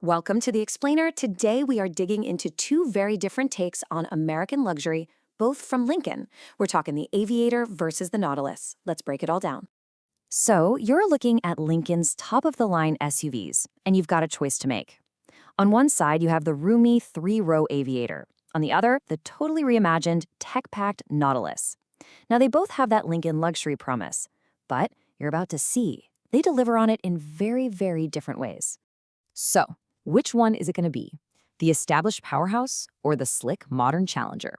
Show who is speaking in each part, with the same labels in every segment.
Speaker 1: Welcome to the Explainer. Today we are digging into two very different takes on American luxury, both from Lincoln. We're talking the Aviator versus the Nautilus. Let's break it all down. So, you're looking at Lincoln's top-of-the-line SUVs, and you've got a choice to make. On one side, you have the roomy three-row Aviator. On the other, the totally reimagined, tech-packed Nautilus. Now, they both have that Lincoln luxury promise, but you're about to see they deliver on it in very, very different ways. So, which one is it going to be? The established powerhouse or the slick modern challenger?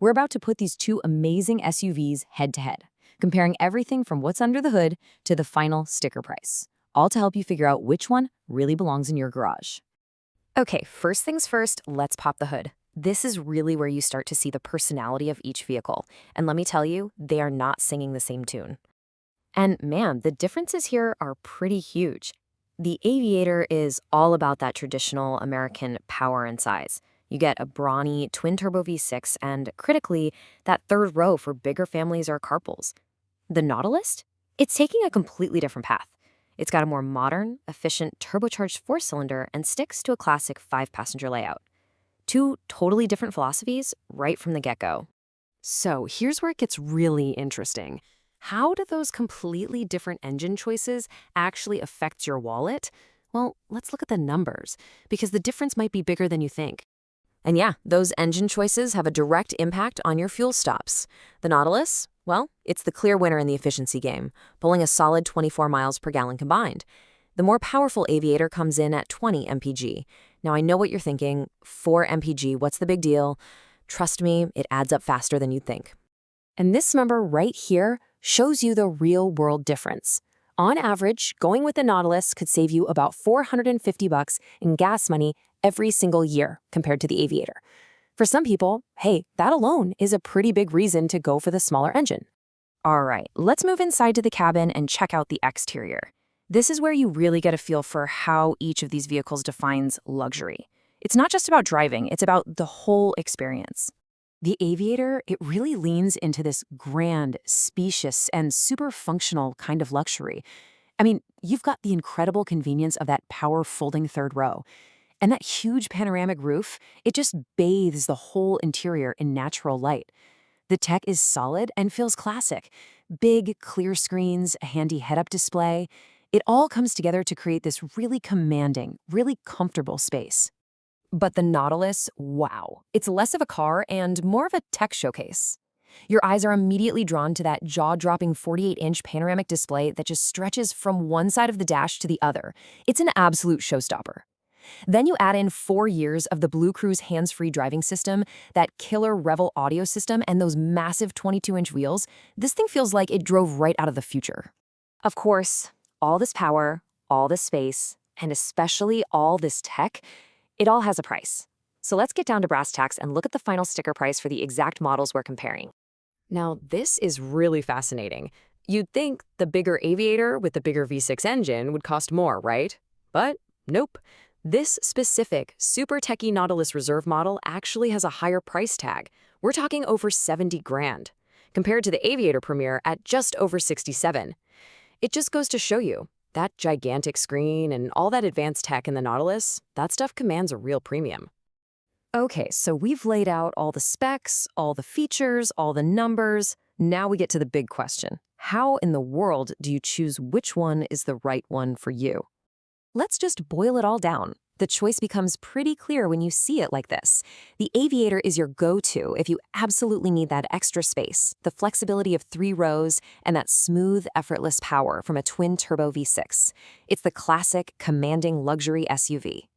Speaker 1: We're about to put these two amazing SUVs head-to-head, comparing everything from what's under the hood to the final sticker price, all to help you figure out which one really belongs in your garage. Okay, first things first, let's pop the hood. This is really where you start to see the personality of each vehicle, and let me tell you, they are not singing the same tune. And man, the differences here are pretty huge. The Aviator is all about that traditional American power and size. You get a brawny twin-turbo V6 and, critically, that third row for bigger families or carpools. The Nautilus? It's taking a completely different path. It's got a more modern, efficient turbocharged four-cylinder and sticks to a classic five-passenger layout. Two totally different philosophies right from the get-go. So here's where it gets really interesting. How do those completely different engine choices actually affect your wallet? Well, let's look at the numbers, because the difference might be bigger than you think. And yeah, those engine choices have a direct impact on your fuel stops. The Nautilus, well, it's the clear winner in the efficiency game, pulling a solid 24 miles per gallon combined. The more powerful Aviator comes in at 20 mpg. Now, I know what you're thinking, 4 mpg, what's the big deal? Trust me, it adds up faster than you'd think. And this number right here shows you the real-world difference. On average, going with the Nautilus could save you about $450 in gas money every single year compared to the Aviator. For some people, hey, that alone is a pretty big reason to go for the smaller engine. All right, let's move inside to the cabin and check out the exterior. This is where you really get a feel for how each of these vehicles defines luxury. It's not just about driving, it's about the whole experience. The Aviator, it really leans into this grand, spacious, and super functional kind of luxury. I mean, you've got the incredible convenience of that power folding third row. And that huge panoramic roof, it just bathes the whole interior in natural light. The tech is solid and feels classic. Big, clear screens, a handy head-up display. It all comes together to create this really commanding, really comfortable space. But the Nautilus, wow, it's less of a car and more of a tech showcase. Your eyes are immediately drawn to that jaw-dropping 48-inch panoramic display that just stretches from one side of the dash to the other. It's an absolute showstopper. Then you add in 4 years of the Blue Cruise hands-free driving system, that killer Revel audio system, and those massive 22-inch wheels. This thing feels like it drove right out of the future. Of course, all this power, all this space, and especially all this tech, it all has a price. So let's get down to brass tacks and look at the final sticker price for the exact models we're comparing. Now, this is really fascinating. You'd think the bigger Aviator with the bigger V6 engine would cost more, right? But nope. This specific, super techy Nautilus Reserve model actually has a higher price tag. We're talking over 70 grand, compared to the Aviator Premier at just over 67. It just goes to show you, that gigantic screen and all that advanced tech in the Nautilus, that stuff commands a real premium. Okay, so we've laid out all the specs, all the features, all the numbers. Now we get to the big question. How in the world do you choose which one is the right one for you? Let's just boil it all down. The choice becomes pretty clear when you see it like this. The Aviator is your go-to if you absolutely need that extra space, the flexibility of 3 rows, and that smooth, effortless power from a twin-turbo V6. It's the classic, commanding luxury SUV.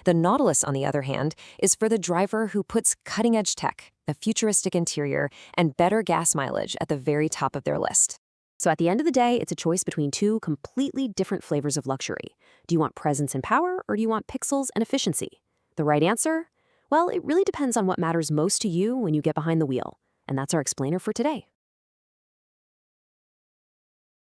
Speaker 1: The Nautilus, on the other hand, is for the driver who puts cutting-edge tech, a futuristic interior, and better gas mileage at the very top of their list. So at the end of the day, it's a choice between two completely different flavors of luxury. Do you want presence and power, or do you want pixels and efficiency? The right answer? Well, it really depends on what matters most to you when you get behind the wheel. And that's our explainer for today.